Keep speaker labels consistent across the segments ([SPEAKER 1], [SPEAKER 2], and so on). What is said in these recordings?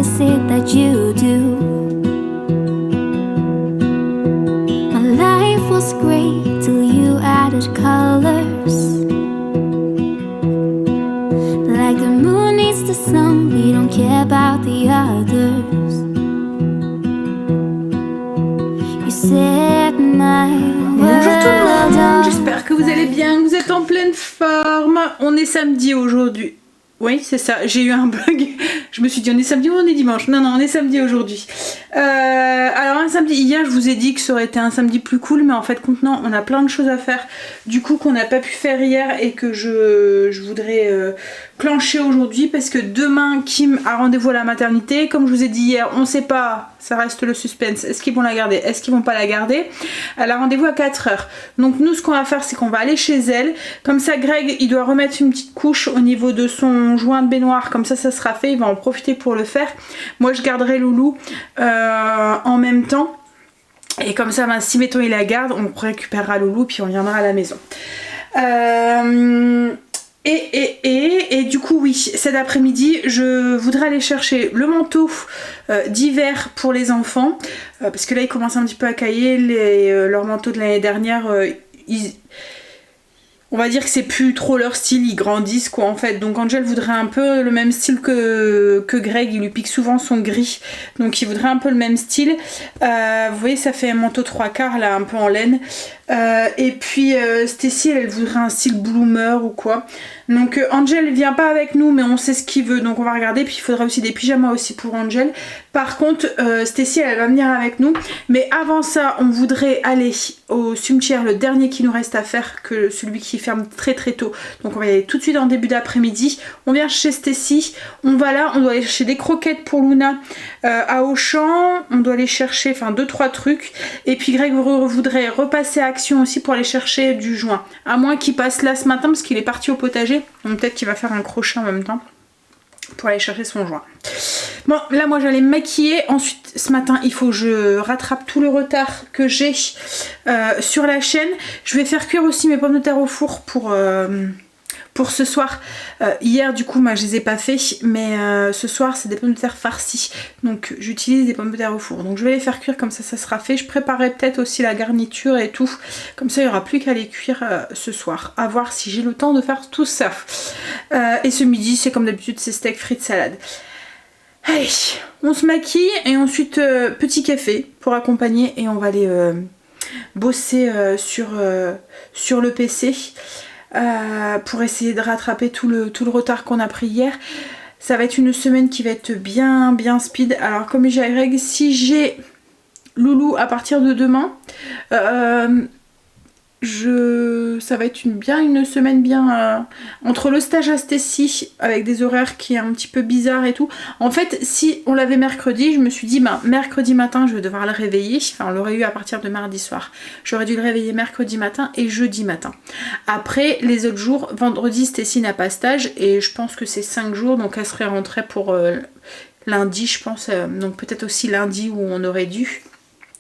[SPEAKER 1] is it that you do? My life was great till you added colors. Like the moon needs the sun, we don't care about the others. You set my
[SPEAKER 2] Bonjour tout le
[SPEAKER 1] world
[SPEAKER 2] monde,
[SPEAKER 1] on
[SPEAKER 2] j'espère que vous allez bien, que vous êtes en pleine forme. On est samedi aujourd'hui. Oui, c'est ça, j'ai eu un bug. Je me suis dit, on est samedi ou on est dimanche? Non, on est samedi aujourd'hui. Alors, un samedi, hier, je vous ai dit que ça aurait été un samedi plus cool, mais en fait, contenant, on a plein de choses à faire. Du coup, qu'on n'a pas pu faire hier et que je voudrais clencher aujourd'hui parce que demain, Kim a rendez-vous à la maternité. Comme je vous ai dit hier, on sait pas, ça reste le suspense. Est-ce qu'ils vont la garder? Est-ce qu'ils vont pas la garder? Elle a rendez-vous à 4h. Donc, nous, ce qu'on va faire, c'est qu'on va aller chez elle. Comme ça, Greg, il doit remettre une petite couche au niveau de son joint de baignoire, comme ça sera fait, il va en profiter pour le faire. Moi je garderai Loulou en même temps et comme ça si mettons il la garde, on récupérera Loulou puis on viendra à la maison. Et du coup oui, cet après-midi je voudrais aller chercher le manteau d'hiver pour les enfants parce que là ils commencent un petit peu à cailler, leurs manteaux de l'année dernière on va dire que c'est plus trop leur style, ils grandissent quoi en fait. Donc Angel voudrait un peu le même style que Greg, il lui pique souvent son gris. Donc il voudrait un peu le même style. Vous voyez ça fait un manteau 3/4 là, un peu en laine. Et puis Stacy elle voudrait un style bloomer ou quoi. Donc Angel vient pas avec nous mais on sait ce qu'il veut donc on va regarder. Puis il faudra aussi des pyjamas aussi pour Angel. Par contre Stacy elle va venir avec nous. Mais avant ça on voudrait aller au cimetière, le dernier qui nous reste à faire, que celui qui ferme très très tôt. Donc on va y aller tout de suite en début d'après-midi. On vient chez Stacy, on va là, on doit aller chercher des croquettes pour Luna à Auchan. On doit aller chercher enfin 2-3 trucs. Et puis Greg voudrait repasser à Action aussi pour aller chercher du joint. À moins qu'il passe là ce matin parce qu'il est parti au potager. Donc peut-être qu'il va faire un crochet en même temps pour aller chercher son joint. Bon là moi j'allais me maquiller. Ensuite ce matin il faut que je rattrape tout le retard que j'ai sur la chaîne. Je vais faire cuire aussi mes pommes de terre au four pour ce soir. Hier du coup moi je les ai pas fait mais ce soir c'est des pommes de terre farcies. Donc j'utilise des pommes de terre au four. Donc je vais les faire cuire comme ça sera fait. Je préparerai peut-être aussi la garniture et tout. Comme ça il n'y aura plus qu'à les cuire ce soir. À voir si j'ai le temps de faire tout ça. Et ce midi c'est comme d'habitude c'est steak frites salade. Allez, on se maquille et ensuite petit café pour accompagner et on va aller bosser sur le PC. Pour essayer de rattraper tout le retard qu'on a pris hier. Ça va être une semaine qui va être bien speed. Alors comme j'ai Greg, si j'ai Loulou à partir de demain, ça va être une semaine bien entre le stage à Stacy avec des horaires qui est un petit peu bizarre et tout. En fait si on l'avait mercredi, je me suis dit mercredi matin je vais devoir le réveiller. Enfin on l'aurait eu à partir de mardi soir. J'aurais dû le réveiller mercredi matin et jeudi matin. Après les autres jours, vendredi Stacy n'a pas stage et je pense que c'est 5 jours donc elle serait rentrée pour lundi je pense. Donc peut-être aussi lundi où on aurait dû.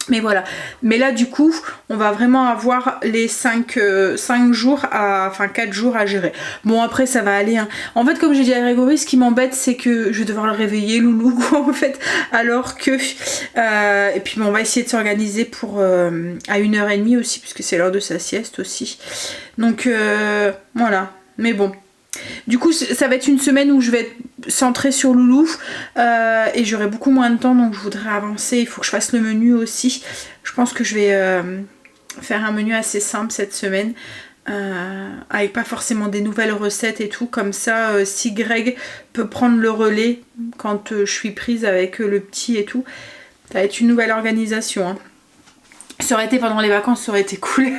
[SPEAKER 2] Mais voilà, mais là du coup on va vraiment avoir les 5 jours enfin 4 jours à gérer. Bon après ça va aller hein. En fait comme j'ai dit à Grégory, ce qui m'embête c'est que je vais devoir le réveiller Loulou quoi en fait. Alors que et puis bon, on va essayer de s'organiser pour à 1h30 aussi puisque c'est l'heure de sa sieste aussi. Donc voilà, mais bon. Du coup ça va être une semaine où je vais être centrée sur Loulou et j'aurai beaucoup moins de temps donc je voudrais avancer. Il faut que je fasse le menu aussi. Je pense que je vais faire un menu assez simple cette semaine avec pas forcément des nouvelles recettes et tout. Comme ça si Greg peut prendre le relais quand je suis prise avec le petit et tout, ça va être une nouvelle organisation hein. Ça aurait été pendant les vacances, ça aurait été cool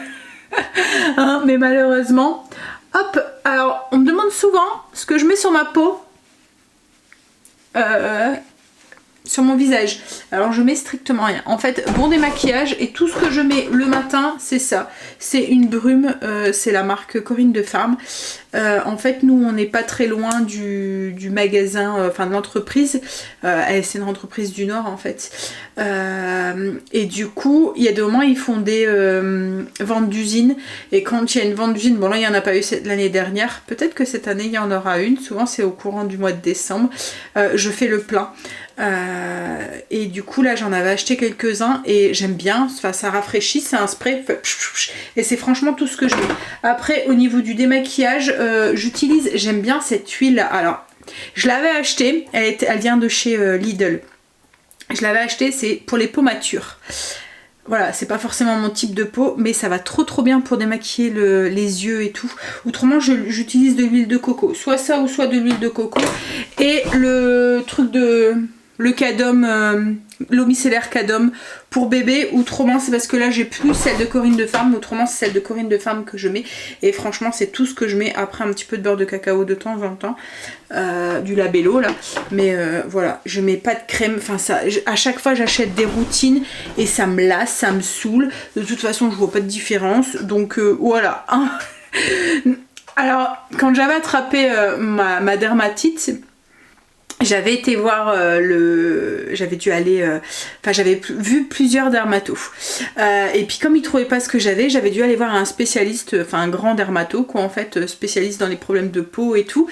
[SPEAKER 2] hein, mais malheureusement. Hop, alors on me demande souvent ce que je mets sur ma peau, sur mon visage. Alors je mets strictement rien. En fait, bon démaquillage et tout ce que je mets le matin, c'est ça. C'est une brume, c'est la marque Corinne de Farm. En fait, nous, on n'est pas très loin du magasin, enfin de l'entreprise. C'est une entreprise du Nord, en fait. Et du coup, il y a des moments, ils font des ventes d'usine. Et quand il y a une vente d'usine, bon là, il n'y en a pas eu l'année dernière. Peut-être que cette année, il y en aura une. Souvent, c'est au courant du mois de décembre. Je fais le plein. Et du coup là j'en avais acheté quelques-uns et j'aime bien, enfin, ça rafraîchit, c'est un spray et c'est franchement tout ce que je mets. Après au niveau du démaquillage, j'aime bien cette huile. Alors je l'avais achetée, elle vient de chez Lidl. Je l'avais achetée, c'est pour les peaux matures. Voilà, c'est pas forcément mon type de peau, mais ça va trop bien pour démaquiller les yeux et tout. Autrement, j'utilise de l'huile de coco. Soit ça ou soit de l'huile de coco. Et le truc de... le Cadom, l'eau micellaire Cadom pour bébé. Autrement, c'est parce que là, j'ai plus celle de Corinne de Femme. Autrement, c'est celle de Corinne de Femme que je mets. Et franchement, c'est tout ce que je mets. Après, un petit peu de beurre de cacao de temps en temps. Du Labello, là. Mais voilà, je mets pas de crème. Enfin, ça, à chaque fois, j'achète des routines. Et ça me lasse, ça me saoule. De toute façon, je vois pas de différence. Donc, voilà. Alors, quand j'avais attrapé ma dermatite... J'avais été voir j'avais dû aller... Enfin, j'avais vu plusieurs dermatos. Et puis comme ils trouvaient pas ce que j'avais dû aller voir un spécialiste, enfin un grand dermato, quoi, en fait, spécialiste dans les problèmes de peau et tout.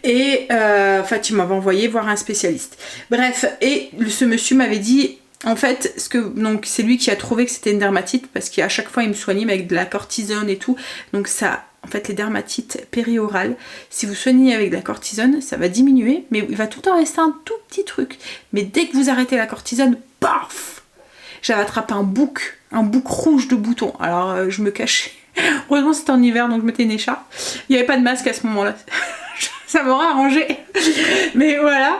[SPEAKER 2] Et en fait, il m'avait envoyé voir un spécialiste. Bref, et ce monsieur m'avait dit... En fait, donc c'est lui qui a trouvé que c'était une dermatite parce qu'à chaque fois il me soignait avec de la cortisone et tout. Donc ça, en fait, les dermatites périorales, si vous soignez avec de la cortisone, ça va diminuer, mais il va tout le temps rester un tout petit truc. Mais dès que vous arrêtez la cortisone, paf, j'avais attrapé un bouc rouge de boutons. Alors je me cachais. Heureusement c'était en hiver, donc je mettais une écharpe. Il n'y avait pas de masque à ce moment-là. Ça m'aurait arrangé. Mais voilà.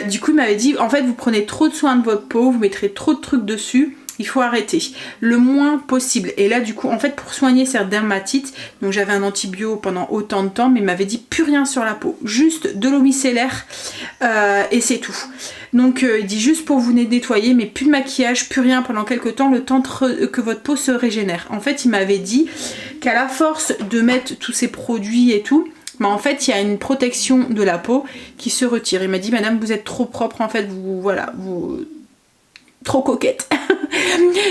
[SPEAKER 2] Du coup, il m'avait dit, en fait, vous prenez trop de soin de votre peau, vous mettrez trop de trucs dessus. Il faut arrêter le moins possible. Et là, du coup, en fait, pour soigner cette dermatite, donc j'avais un antibio pendant autant de temps, mais il m'avait dit plus rien sur la peau. Juste de l'eau micellaire et c'est tout. Donc, il dit juste pour vous nettoyer, mais plus de maquillage, plus rien pendant quelques temps, le temps que votre peau se régénère. En fait, il m'avait dit qu'à la force de mettre tous ces produits et tout, mais en fait il y a une protection de la peau qui se retire. Il m'a dit madame vous êtes trop propre en fait, vous trop coquette.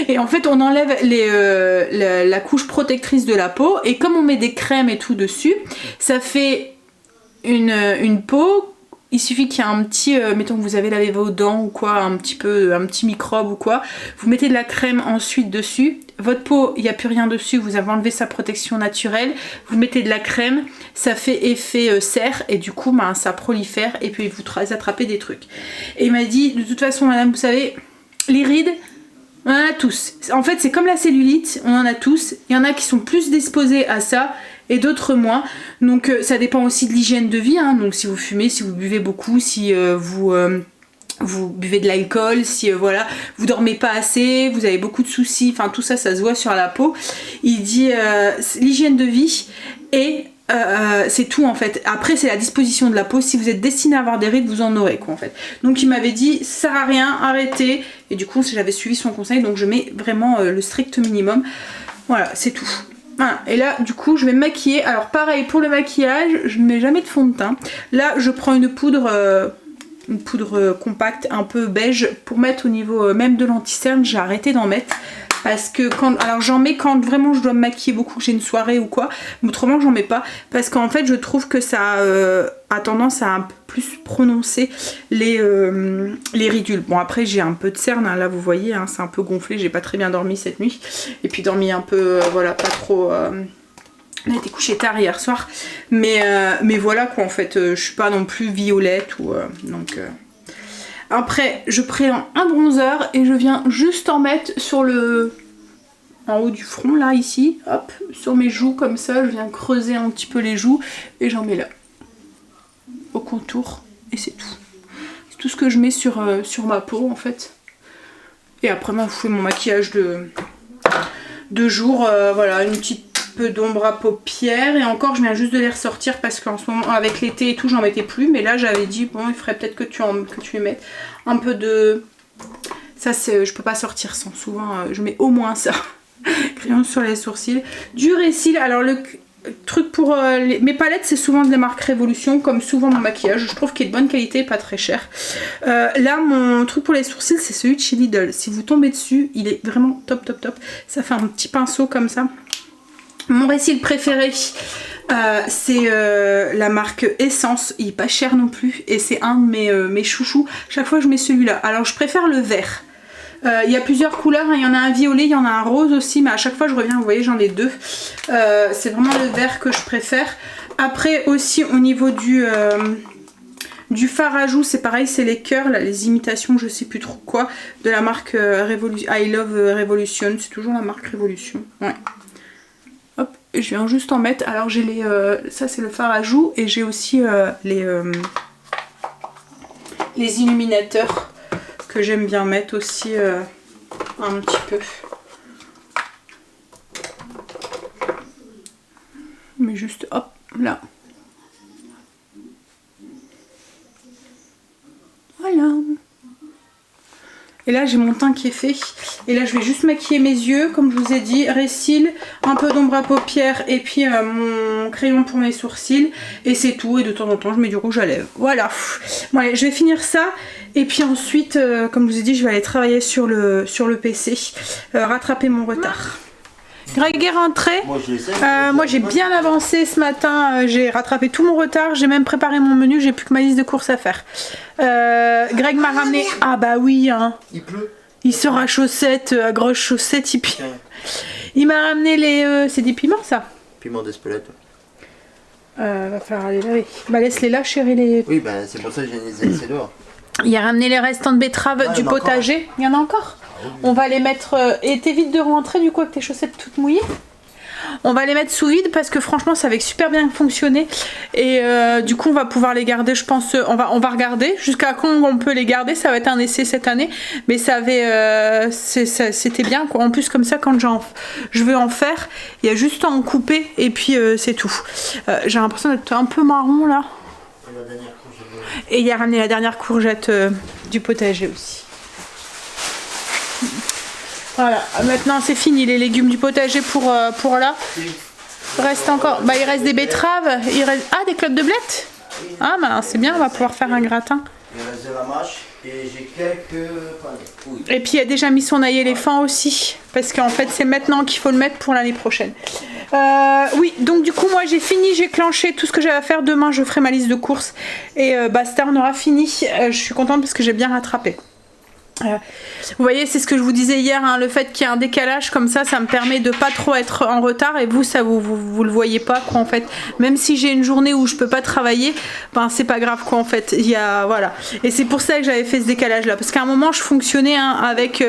[SPEAKER 2] Et en fait on enlève la couche protectrice de la peau et comme on met des crèmes et tout dessus, ça fait une peau. Il suffit qu'il y ait un petit, mettons que vous avez lavé vos dents ou quoi, un petit microbe ou quoi, vous mettez de la crème ensuite dessus, votre peau, il n'y a plus rien dessus, vous avez enlevé sa protection naturelle, vous mettez de la crème, ça fait effet serre et du coup ben, ça prolifère et puis vous attrapez des trucs. Et il m'a dit, de toute façon madame, vous savez, les rides, on en a tous. En fait c'est comme la cellulite, on en a tous, il y en a qui sont plus disposés à ça, et d'autres moins. Donc ça dépend aussi de l'hygiène de vie, hein. Donc si vous fumez, si vous buvez beaucoup, si vous buvez de l'alcool, si voilà, vous dormez pas assez, vous avez beaucoup de soucis, enfin tout ça, ça se voit sur la peau. Il dit l'hygiène de vie et c'est tout en fait. Après c'est la disposition de la peau, si vous êtes destiné à avoir des rides, vous en aurez quoi en fait. Donc il m'avait dit ça sert à rien, arrêtez. Et du coup j'avais suivi son conseil, donc je mets vraiment le strict minimum. Voilà, c'est tout. Voilà. Et là du coup je vais me maquiller. Alors pareil pour le maquillage, je ne mets jamais de fond de teint. Là je prends une poudre compacte un peu beige pour mettre au niveau même de l'anti-cerne. J'ai arrêté d'en mettre parce que alors j'en mets quand vraiment je dois me maquiller beaucoup, que j'ai une soirée ou quoi, mais autrement j'en mets pas parce qu'en fait je trouve que ça a tendance à un peu plus prononcer les ridules. Bon après j'ai un peu de cerne, hein, là vous voyez, hein, c'est un peu gonflé, j'ai pas très bien dormi cette nuit et puis dormi un peu voilà, pas trop on a été couché tard hier soir, mais voilà quoi en fait, je suis pas non plus violette ou donc après je prends un bronzer et je viens juste en mettre sur en haut du front là ici, hop, sur mes joues comme ça, je viens creuser un petit peu les joues et j'en mets là au contour et c'est tout. C'est tout ce que je mets sur ma peau en fait. Et après je fais mon maquillage de jour, voilà, une petite peu d'ombre à paupières et encore je viens juste de les ressortir parce qu'en ce moment avec l'été et tout j'en mettais plus, mais là j'avais dit bon il faudrait peut-être que tu y mettes un peu de ça, c'est je peux pas sortir sans, souvent je mets au moins ça. Crayon sur les sourcils, du Récil. Alors le truc pour mes palettes c'est souvent de la marque Révolution, comme souvent mon maquillage, je trouve qu'il est de bonne qualité, pas très cher. Là mon truc pour les sourcils c'est celui de chez Lidl, si vous tombez dessus il est vraiment top top top, ça fait un petit pinceau comme ça. Mon Récil préféré, C'est la marque Essence, il est pas cher non plus et c'est un de mes chouchous. Chaque fois je mets celui-là. Alors je préfère le vert. Il y a plusieurs couleurs, hein. Il y en a un violet, il y en a un rose aussi, mais à chaque fois je reviens, vous voyez j'en ai deux. C'est vraiment le vert que je préfère. Après aussi au niveau du fard à joues, c'est pareil, c'est les cœurs, là, les imitations, je sais plus trop quoi, de la marque I Love Revolution, c'est toujours la marque Révolution, ouais. Hop, je viens juste en mettre, alors j'ai les, ça c'est le fard à joues, et j'ai aussi les illuminateurs, que j'aime bien mettre aussi un petit peu. Mais juste, hop, là. Voilà. Et là j'ai mon teint qui est fait. Et là je vais juste maquiller mes yeux, comme je vous ai dit, récil, un peu d'ombre à paupières et puis mon crayon pour mes sourcils. Et c'est tout. Et de temps en temps je mets du rouge à lèvres. Voilà. Bon allez, je vais finir ça. Et puis ensuite, comme je vous ai dit, je vais aller travailler sur le PC. Rattraper mon retard. Greg est rentré. Moi j'ai bien avancé ce matin, j'ai rattrapé tout mon retard, j'ai même préparé mon menu, j'ai plus que ma liste de courses à faire. Greg m'a ramené. Ah bah oui, hein.
[SPEAKER 3] Il pleut.
[SPEAKER 2] Il sort à chaussettes, à grosses chaussettes, il m'a ramené les. C'est des piments ça?
[SPEAKER 3] Piment d'Espelette.
[SPEAKER 2] Va falloir les laver. Bah laisse-les là, chérie. Les...
[SPEAKER 3] Oui, bah c'est pour ça que j'ai laissé dehors.
[SPEAKER 2] Il a ramené les restants de betterave du potager. Il y en a encore. On va les mettre... Et t'évites de rentrer du coup avec tes chaussettes toutes mouillées. On va les mettre sous vide parce que franchement ça avait super bien fonctionné. Et du coup on va pouvoir les garder, je pense... On va regarder jusqu'à quand on peut les garder. Ça va être un essai cette année. Mais ça avait... c'était bien quoi. En plus comme ça quand je veux en faire, il y a juste à en couper et puis c'est tout. J'ai l'impression d'être un peu marron là. Et il a ramené la dernière courgette du potager aussi. Voilà, maintenant c'est fini les légumes du potager pour là. Il reste encore, il reste des betteraves, il reste des clottes de blettes. Ah bah c'est bien, on va pouvoir faire un gratin.
[SPEAKER 3] Il reste de la mâche et j'ai quelques panais.
[SPEAKER 2] Et puis il a déjà mis son ail éléphant aussi, parce qu'en fait c'est maintenant qu'il faut le mettre pour l'année prochaine. Oui, donc du coup moi j'ai fini, j'ai clenché tout ce que j'avais à faire. Demain je ferai ma liste de courses et basta, on aura fini. Je suis contente parce que j'ai bien rattrapé. Vous voyez, c'est ce que je vous disais hier, hein, le fait qu'il y ait un décalage comme ça, ça me permet de pas trop être en retard. Et vous, ça vous le voyez pas quoi en fait. Même si j'ai une journée où je peux pas travailler, ben c'est pas grave quoi en fait. Il y a voilà. Et c'est pour ça que j'avais fait ce décalage là, parce qu'à un moment je fonctionnais avec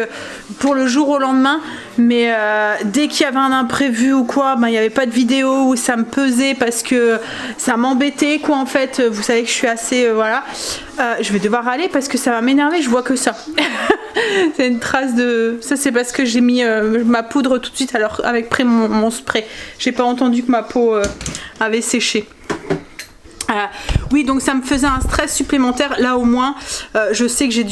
[SPEAKER 2] pour le jour au lendemain, mais dès qu'il y avait un imprévu ou quoi, ben il y avait pas de vidéo où ça me pesait parce que ça m'embêtait quoi en fait. Vous savez que je suis assez voilà. Je vais devoir aller parce que ça va m'énerver. Je vois que ça. C'est une trace de... Ça c'est parce que j'ai mis ma poudre tout de suite alors avec mon spray. J'ai pas entendu que ma peau avait séché. Oui, donc ça me faisait un stress supplémentaire. Là au moins je sais que j'ai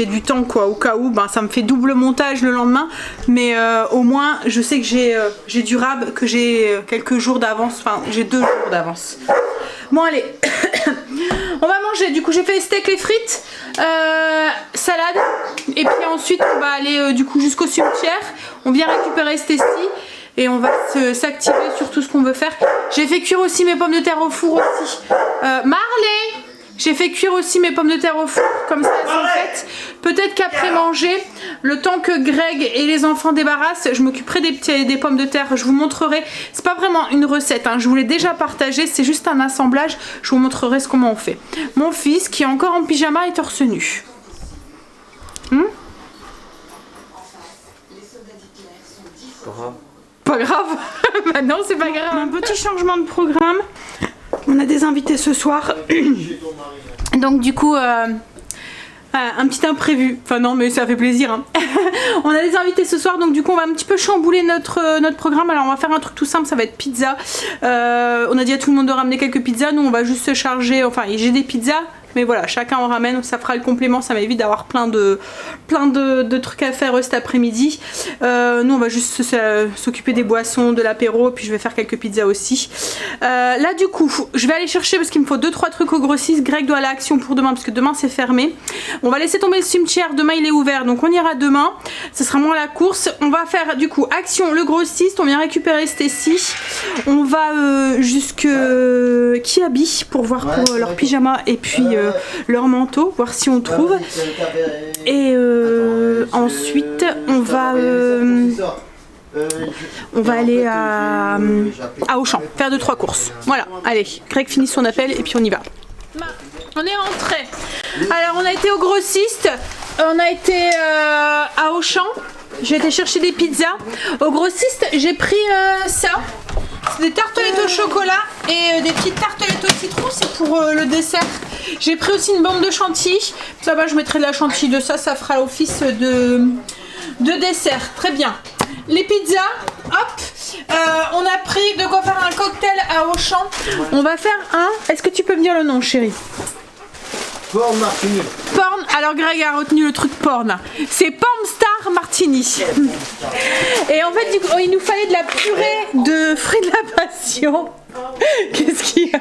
[SPEAKER 2] du temps quoi, au cas où ça me fait double montage le lendemain, mais au moins je sais que j'ai du rab, que j'ai quelques jours d'avance, enfin j'ai 2 jours d'avance. Bon allez, on va manger. Du coup j'ai fait les steaks, les frites, salade, et puis ensuite on va aller du coup jusqu'au cimetière. On vient récupérer Stécie et on va s'activer sur tout ce qu'on veut faire. J'ai fait cuire aussi mes pommes de terre au four aussi. Marley, j'ai fait cuire aussi mes pommes de terre au four, comme ça elles sont faites. Peut-être qu'après manger, le temps que Greg et les enfants débarrassent, je m'occuperai des pommes de terre, je vous montrerai. C'est pas vraiment une recette, hein. Je vous l'ai déjà partagé, c'est juste un assemblage, je vous montrerai comment on fait. Mon fils qui est encore en pyjama est torse nu. Pas grave. Maintenant c'est pas grave. Un petit changement de programme. On a des invités ce soir. Donc du coup un petit imprévu. Enfin non mais ça fait plaisir hein. On a des invités ce soir, donc du coup on va un petit peu chambouler notre programme. Alors on va faire un truc tout simple, ça va être pizza. On a dit à tout le monde de ramener quelques pizzas. Nous on va juste se charger, enfin j'ai des pizzas. Mais voilà, chacun en ramène, ça fera le complément, ça m'évite d'avoir plein de trucs à faire cet après-midi. Nous on va juste s'occuper des boissons, de l'apéro, puis je vais faire quelques pizzas aussi. Là du coup, je vais aller chercher parce qu'il me faut 2-3 trucs au grossiste. Greg doit aller à Action pour demain parce que demain c'est fermé. On va laisser tomber le cimetière, demain il est ouvert, donc on ira demain. Ce sera moins la course. On va faire du coup Action, le grossiste, on vient récupérer Stacy. On va jusque Kiabi pour voir pour leur pyjama et puis leur manteau, voir si on trouve. Et ensuite on va aller à Auchan, faire 2-3 courses. Voilà, allez, Greg finit son appel et puis on y va. On est rentré. Alors on a été au grossiste, on a été à Auchan, j'ai été chercher des pizzas. Au grossiste j'ai pris ça, c'est des tartelettes au chocolat et des petites tartelettes au citron, c'est pour le dessert. J'ai pris aussi une bande de chantilly, ça va, je mettrai de la chantilly de ça, ça fera l'office de dessert. Très bien. Les pizzas, hop, on a pris de quoi faire un cocktail à Auchan. On va faire est-ce que tu peux me dire le nom, chérie?
[SPEAKER 3] Porn Martini.
[SPEAKER 2] Porn, alors Greg a retenu le truc porn. C'est Porn Star Martini. Et en fait, du coup, il nous fallait de la purée de fruits de la passion. Qu'est-ce qu'il y a?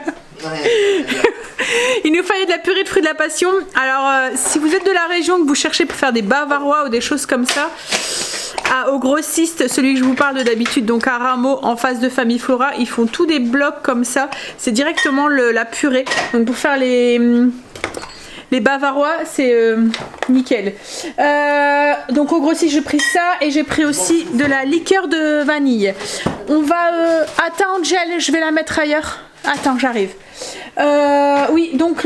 [SPEAKER 2] Il nous fallait de la purée de fruits de la passion. Alors, si vous êtes de la région, que vous cherchez pour faire des bavarois ou des choses comme ça, au grossiste, celui que je vous parle d'habitude, donc à Rameau, en face de Famille Flora, ils font tous des blocs comme ça. C'est directement la purée. Donc pour faire les bavarois, c'est nickel. Donc au grossiste, j'ai pris ça et j'ai pris aussi de la liqueur de vanille. On va... Attends, Angel, je vais la mettre ailleurs. Attends, j'arrive. Oui, donc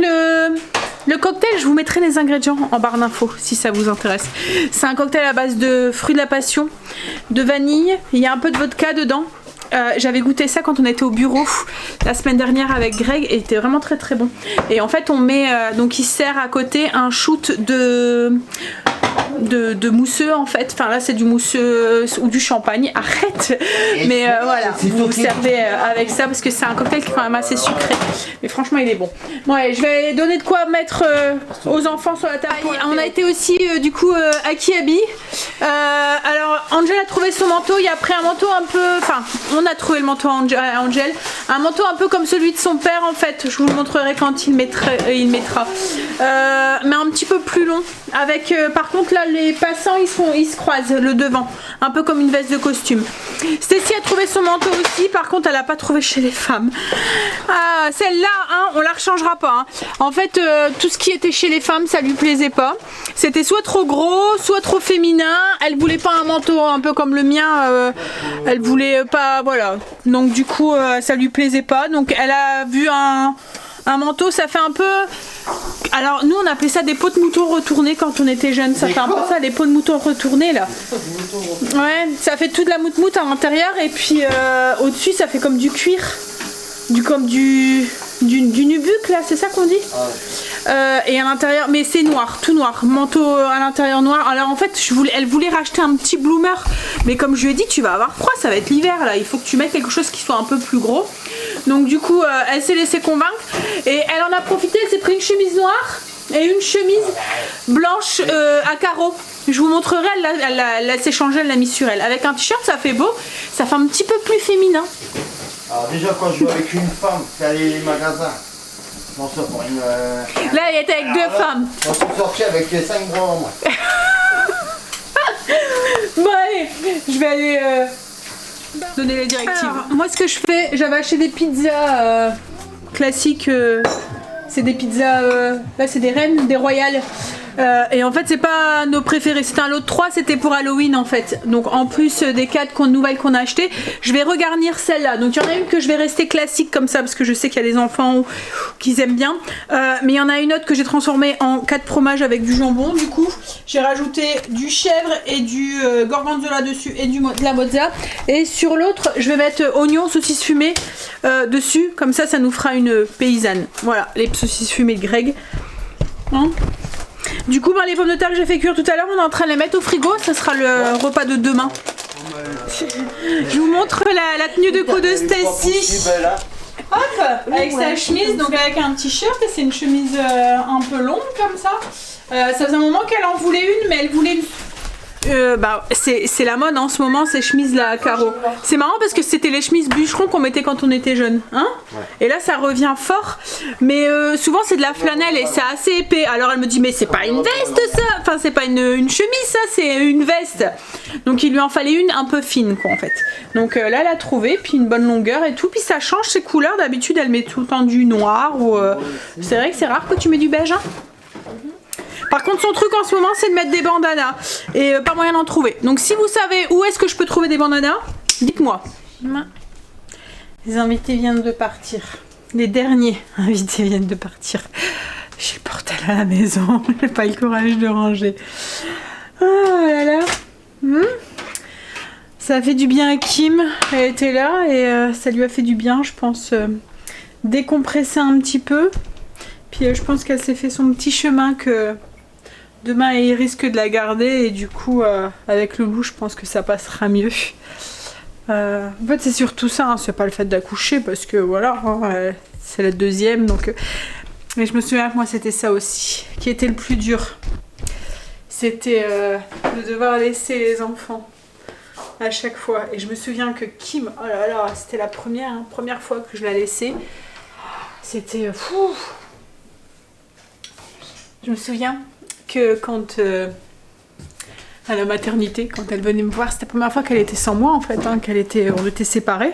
[SPEAKER 2] le cocktail, je vous mettrai les ingrédients en barre d'infos si ça vous intéresse. C'est un cocktail à base de fruits de la passion, de vanille, il y a un peu de vodka dedans. J'avais goûté ça quand on était au bureau la semaine dernière avec Greg et c'était vraiment très très bon. Et en fait on met, donc il sert à côté un shoot de mousseux en fait, enfin là c'est du mousseux ou du champagne, arrête, mais voilà, vous servez avec ça parce que c'est un cocktail qui est quand même assez sucré, mais franchement il est bon. Ouais, je vais donner de quoi mettre aux enfants sur la table. On a été aussi du coup à Kiabi. Alors Angel a trouvé son manteau, il a pris un manteau un peu, enfin on a trouvé le manteau à Angel, un manteau un peu comme celui de son père en fait, je vous le montrerai quand il mettra, mais un petit peu plus long, avec par contre là les passants ils se croisent le devant, un peu comme une veste de costume. Stacy a trouvé son manteau aussi, par contre elle a pas trouvé chez les femmes. Ah, celle-là hein, on la rechangera pas hein. En fait tout ce qui était chez les femmes ça lui plaisait pas, c'était soit trop gros soit trop féminin, elle voulait pas un manteau un peu comme le mien, elle voulait pas, voilà, donc du coup ça lui plaisait pas, donc elle a vu un manteau, ça fait un peu... Alors nous on appelait ça des peaux de mouton retournées quand on était jeunes, ça fait un peu ça, les peaux de mouton retournées là. Ouais, ça fait toute la moute à l'intérieur et puis au-dessus ça fait comme du cuir, comme du nubuck là, c'est ça qu'on dit? Et à l'intérieur, mais c'est noir, tout noir, manteau à l'intérieur noir. Alors en fait elle voulait racheter un petit bloomer, mais comme je lui ai dit tu vas avoir froid, ça va être l'hiver là, il faut que tu mettes quelque chose qui soit un peu plus gros. Donc du coup elle s'est laissée convaincre et elle en a profité, elle s'est pris une chemise noire et une chemise blanche à carreaux. Je vous montrerai, elle s'est changée, elle l'a mis sur elle. Avec un t-shirt ça fait beau, ça fait un petit peu plus féminin.
[SPEAKER 3] Alors déjà quand je joue avec une femme qui allait les magasins, on sort pour une...
[SPEAKER 2] Là il était avec deux femmes.
[SPEAKER 3] On s'est sorti avec 5 bras en moins.
[SPEAKER 2] Bon allez, je vais aller donner les directives. Alors, moi ce que je fais, j'avais acheté des pizzas classiques, c'est des pizzas, là c'est des reines, des royales. Et en fait c'est pas nos préférés, c'était un lot de 3, c'était pour Halloween en fait. Donc en plus des 4 nouvelles qu'on a achetées, je vais regarnir celle-là. Donc il y en a une que je vais rester classique comme ça parce que je sais qu'il y a des enfants qui aiment bien. Mais il y en a une autre que j'ai transformée en 4 fromages avec du jambon. Du coup j'ai rajouté du chèvre et du gorgonzola dessus et de la mozza. Et sur l'autre je vais mettre oignons, saucisses fumées dessus. Comme ça nous fera une paysanne. Voilà les saucisses fumées de Greg. Hein? Du coup, les pommes de terre que j'ai fait cuire tout à l'heure, on est en train de les mettre au frigo. Ça sera le repas de demain. Je vous montre la tenue de coup de Stacy. Hop, avec sa chemise, donc avec un t-shirt, et c'est une chemise un peu longue comme ça. Ça faisait un moment qu'elle en voulait une, mais elle voulait une... c'est la mode en ce moment, ces chemises là à carreaux. C'est marrant parce que c'était les chemises bûcherons qu'on mettait quand on était jeune, hein. Et là ça revient fort, mais souvent c'est de la flanelle et c'est assez épais. Alors elle me dit mais c'est pas une veste ça, enfin c'est pas une chemise ça, c'est une veste. Donc il lui en fallait une un peu fine quoi en fait. Donc là elle a trouvé, puis une bonne longueur et tout, puis ça change ses couleurs. D'habitude elle met tout le temps du noir ou c'est vrai que c'est rare que tu mets du beige, hein. Par contre, son truc en ce moment, c'est de mettre des bandanas. Et pas moyen d'en trouver. Donc si vous savez où est-ce que je peux trouver des bandanas, dites-moi. Les invités viennent de partir. Les derniers invités viennent de partir. J'ai le bordel à la maison. J'ai pas le courage de ranger. Oh là là. Ça a fait du bien à Kim. Elle était là et ça lui a fait du bien, je pense, décompresser un petit peu. Puis je pense qu'elle s'est fait son petit chemin que... Demain, il risque de la garder et du coup, avec Loulou, je pense que ça passera mieux. En fait, c'est surtout ça, hein, c'est pas le fait d'accoucher parce que voilà, hein, c'est la deuxième. Donc, mais je me souviens que moi, c'était ça aussi qui était le plus dur. C'était de devoir laisser les enfants à chaque fois. Et je me souviens que Kim, oh là là, c'était la première fois que je la laissais. C'était fou. Je me souviens que quand à la maternité, quand elle venait me voir, c'était la première fois qu'elle était sans moi en fait, hein, on était séparés.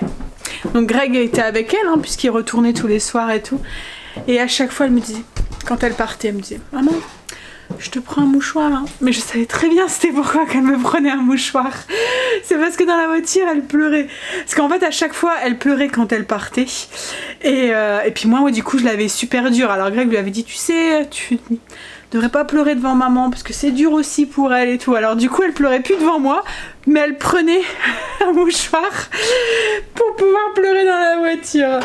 [SPEAKER 2] Donc Greg était avec elle, hein, puisqu'il retournait tous les soirs et tout. Et à chaque fois elle me disait, quand elle partait, elle me disait, maman, je te prends un mouchoir, hein. Mais je savais très bien c'était pourquoi qu'elle me prenait un mouchoir. C'est parce que dans la voiture elle pleurait. Parce qu'en fait à chaque fois elle pleurait quand elle partait. Et puis moi ouais, du coup je l'avais super dur. Alors Greg lui avait dit, tu sais, tu devrais pas pleurer devant maman parce que c'est dur aussi pour elle et tout. Alors du coup elle pleurait plus devant moi, mais elle prenait un mouchoir pour pouvoir pleurer dans la voiture.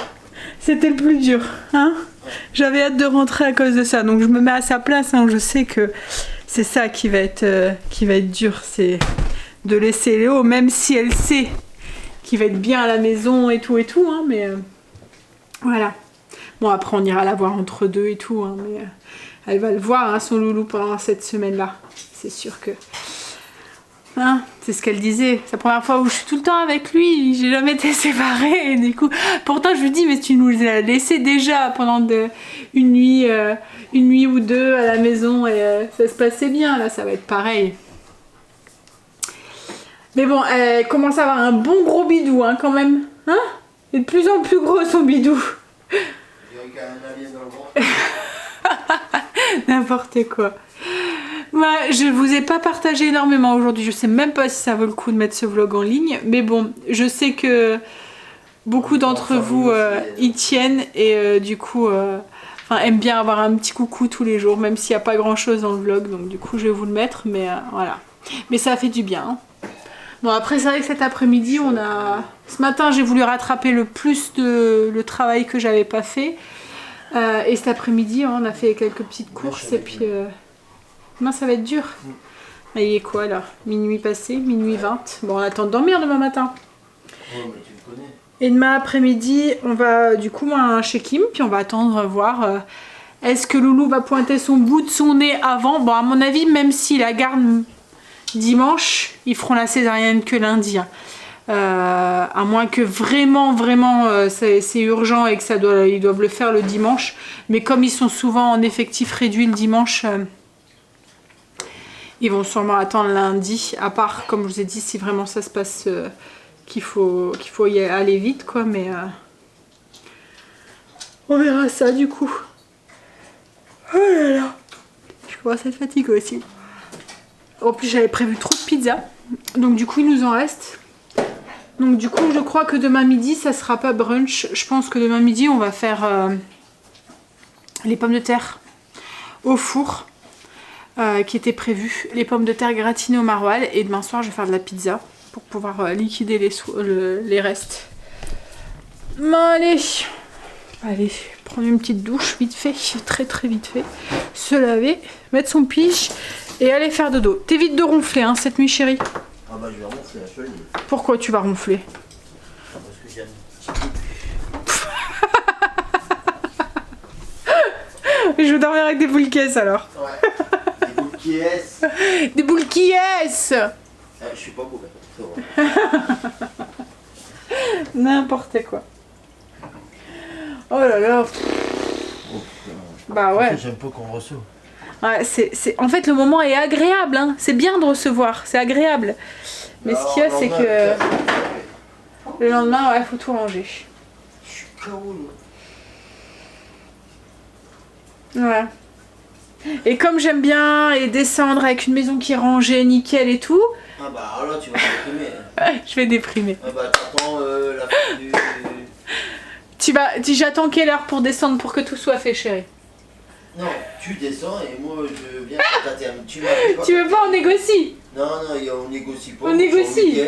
[SPEAKER 2] C'était le plus dur, hein. J'avais hâte de rentrer à cause de ça, donc je me mets à sa place, hein. Je sais que c'est ça qui va être dur, c'est de laisser Léo, même si elle sait qu'il va être bien à la maison et tout, hein, mais voilà. Bon après on ira la voir entre deux et tout, hein, mais elle va le voir, hein, son loulou, pendant cette semaine-là. C'est sûr que... Hein, c'est ce qu'elle disait. C'est la première fois où je suis tout le temps avec lui. J'ai jamais été séparée. Et du coup, pourtant, je lui dis, mais tu nous as laissé déjà pendant une nuit ou deux à la maison. Et ça se passait bien. Là, ça va être pareil. Mais bon, elle commence à avoir un bon gros bidou, hein, quand même. Hein? Et de plus en plus gros, son bidou. N'importe quoi. Moi, je vous ai pas partagé énormément aujourd'hui. Je sais même pas si ça vaut le coup de mettre ce vlog en ligne. Mais bon, je sais que beaucoup d'entre vous y tiennent. Et du coup, aiment bien avoir un petit coucou tous les jours. Même s'il n'y a pas grand chose dans le vlog. Donc du coup, je vais vous le mettre. Mais voilà. Mais ça fait du bien, hein. Bon, après, c'est vrai que cet après-midi, ce matin, j'ai voulu rattraper le plus le travail que j'avais pas fait. Et cet après-midi, on a fait quelques petites courses et puis demain ça va être dur. Mais il est quoi là? Minuit passé, minuit 20. Bon, on attend de dormir demain matin.
[SPEAKER 3] Ouais, mais tu le connais.
[SPEAKER 2] Et demain après-midi, on va du coup chez Kim, puis on va attendre voir est-ce que Loulou va pointer son bout de son nez avant. Bon, à mon avis, même si la garde dimanche, ils feront la césarienne que lundi, hein. À moins que vraiment c'est urgent et que ils doivent le faire le dimanche, mais comme ils sont souvent en effectif réduit le dimanche, ils vont sûrement attendre lundi, à part comme je vous ai dit si vraiment ça se passe qu'il faut y aller vite quoi, mais on verra ça du coup. Oh là là, je commence à être fatiguée aussi. En plus j'avais prévu trop de pizza, donc du coup il nous en reste. Donc du coup je crois que demain midi ça sera pas brunch. Je pense que demain midi on va faire les pommes de terre au four qui étaient prévues. Les pommes de terre gratinées au maroilles. Et demain soir je vais faire de la pizza pour pouvoir liquider les restes. Bon, allez, prendre une petite douche vite fait, très vite fait. Se laver, mettre son pige et aller faire dodo. T'évites de ronfler hein, cette nuit chérie.
[SPEAKER 3] Ah bah je vais ronfler la chemise.
[SPEAKER 2] Pourquoi tu vas ronfler?
[SPEAKER 3] Parce que j'ai un petit peu.
[SPEAKER 2] veux dormir avec des boules caisses alors.
[SPEAKER 3] Ouais. Des boules qui est.
[SPEAKER 2] Des boules qui est.
[SPEAKER 3] Je suis pas bourré, c'est vrai.
[SPEAKER 2] N'importe quoi. Oh là là. Bah ouais.
[SPEAKER 3] J'aime pas qu'on reçoit.
[SPEAKER 2] Ouais, en fait, le moment est agréable. Hein. C'est bien de recevoir, c'est agréable. Mais ce qu'il y a, c'est que le lendemain, ouais, faut tout ranger.
[SPEAKER 3] Je suis KO,
[SPEAKER 2] Ouais. Et comme j'aime bien et descendre avec une maison qui est rangée, nickel et tout,
[SPEAKER 3] ah bah là, tu vas déprimer.
[SPEAKER 2] je vais déprimer.
[SPEAKER 3] Ah bah t'attends la fin du...
[SPEAKER 2] J'attends quelle heure pour descendre pour que tout soit fait, chérie?
[SPEAKER 3] Non, tu descends et moi je viens à ta terme. Tu m'appelles pas.
[SPEAKER 2] Tu veux pas, on négocie?
[SPEAKER 3] Non, on négocie pas.
[SPEAKER 2] On négocie.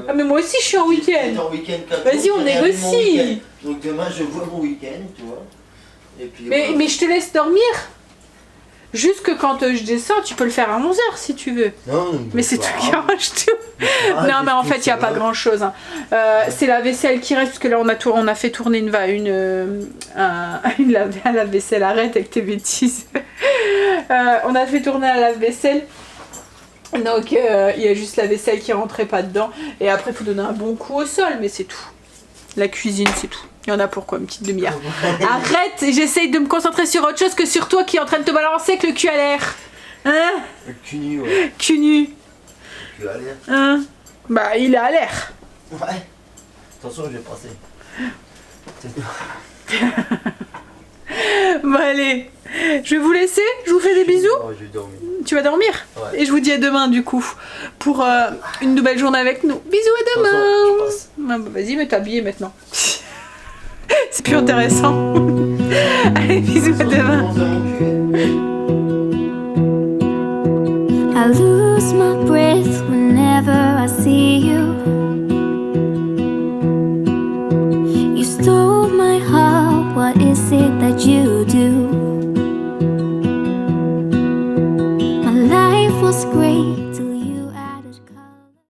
[SPEAKER 2] Ah mais moi aussi je suis en week-end.
[SPEAKER 3] En week-end 4
[SPEAKER 2] Vas-y,
[SPEAKER 3] jours,
[SPEAKER 2] on
[SPEAKER 3] j'ai réalisé mon
[SPEAKER 2] négocie.
[SPEAKER 3] week-end. Donc demain je vois mon week-end, tu vois. Et puis,
[SPEAKER 2] Mais
[SPEAKER 3] voilà.
[SPEAKER 2] je te laisse dormir. Juste que quand je descends, tu peux le faire à 11h si tu veux.
[SPEAKER 3] Non,
[SPEAKER 2] Mais c'est toi qui ranges tout. Non mais en fait il n'y a pas grand chose. Hein. C'est la vaisselle qui reste parce que là on a fait tourner un lave-vaisselle. Arrête avec tes bêtises. On a fait tourner un lave-vaisselle. Donc il y a juste la vaisselle qui rentrait pas dedans. Et après il faut donner un bon coup au sol, mais c'est tout. La cuisine c'est tout. Il y en a pour quoi, une petite demi-heure. Arrête, j'essaye de me concentrer sur autre chose que sur toi qui est en train de te balancer avec le cul à l'air. Hein?
[SPEAKER 3] Le cul nu, ouais.
[SPEAKER 2] Cul nu.
[SPEAKER 3] Tu vas l'air.
[SPEAKER 2] Hein? Bah il est à l'air.
[SPEAKER 3] Ouais. Attention, je vais passer.
[SPEAKER 2] Bon allez, je vais vous laisser, je vous fais des bisous.
[SPEAKER 3] Oh, je vais dormir.
[SPEAKER 2] Tu vas dormir?
[SPEAKER 3] Ouais.
[SPEAKER 2] Et je vous dis à demain du coup, pour une nouvelle journée avec nous. Bisous à
[SPEAKER 3] Attention, je
[SPEAKER 2] demain.
[SPEAKER 3] passe.
[SPEAKER 2] Ah bah, vas-y, mets t'habiller maintenant. C'est plus intéressant. Allez, bisous à demain.
[SPEAKER 1] I lose my breath whenever I see you. You stole my heart, what is it that you do? My life was great till you